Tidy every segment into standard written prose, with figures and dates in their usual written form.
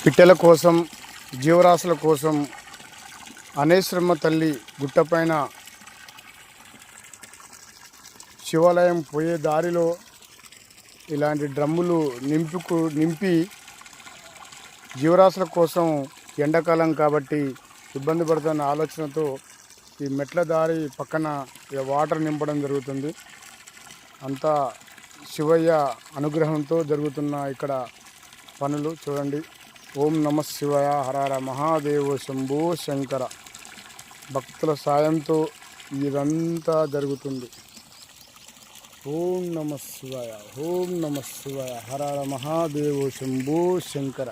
పిట్టల కోసం, జీవరాశుల కోసం అనేశ్వరమ్మ తల్లి గుట్టపైన శివాలయం పోయే దారిలో ఇలాంటి డ్రమ్ములు నింపి జీవరాశుల కోసం ఎండాకాలం కాబట్టి ఇబ్బంది పడుతున్న ఆలోచనతో ఈ మెట్ల దారి పక్కన వాటర్ నింపడం జరుగుతుంది. అంతా శివయ్య అనుగ్రహంతో జరుగుతున్న ఇక్కడ పనులు చూడండి. ఓం నమ శివాయ, హరహర మహాదేవ, శంభో శంకర. భక్తుల సాయంతో ఇదంతా జరుగుతుంది. ఓం నమ శివాయ, ఓం నమ శివాయ, హరహర మహాదేవ, శంభో శంకర.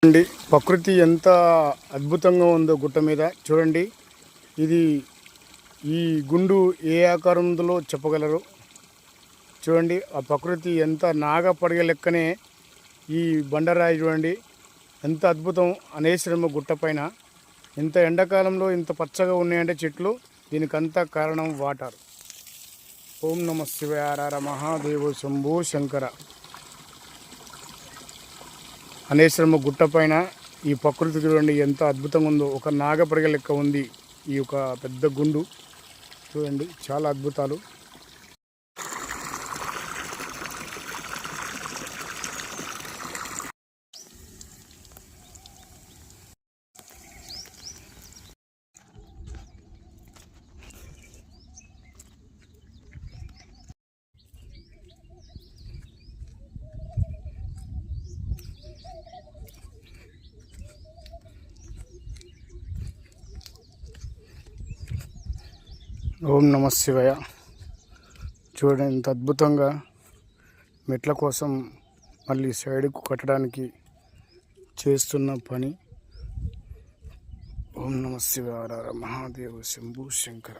చూడండి ప్రకృతి ఎంత అద్భుతంగా ఉందో గుట్ట మీద. చూడండి, ఇది ఈ గుండు ఏ ఆకారంలో చెప్పగలరు? చూడండి ఆ ప్రకృతి ఎంత నాగపడిగ లెక్కనే ఈ బండరాయి చూడండి ఎంత అద్భుతం. అనేశ్వరమ్మ గుట్ట పైన ఇంత ఎండాకాలంలో ఇంత పచ్చగా ఉన్నాయంటే చెట్లు, దీనికంతా కారణం వాటర్. ఓం నమ శివాయ, హరహర మహాదేవ, శంభో శంకర. అనేశ్వరమ్మ గుట్ట పైన ఈ ప్రకృతి చూడండి ఎంత అద్భుతంగా ఉందో. ఒక నాగపడిగ లెక్క ఉంది ఈ ఒక పెద్ద గుండు. చూడండి చాలా అద్భుతాలు. ఓం నమ శివాయ. చూడండి ఇంత అద్భుతంగా మెట్ల కోసం మళ్ళీ సైడ్కు కట్టడానికి చేస్తున్న పని. ఓం నమ శివాయ, హర మహాదేవ, శంభో శంకర.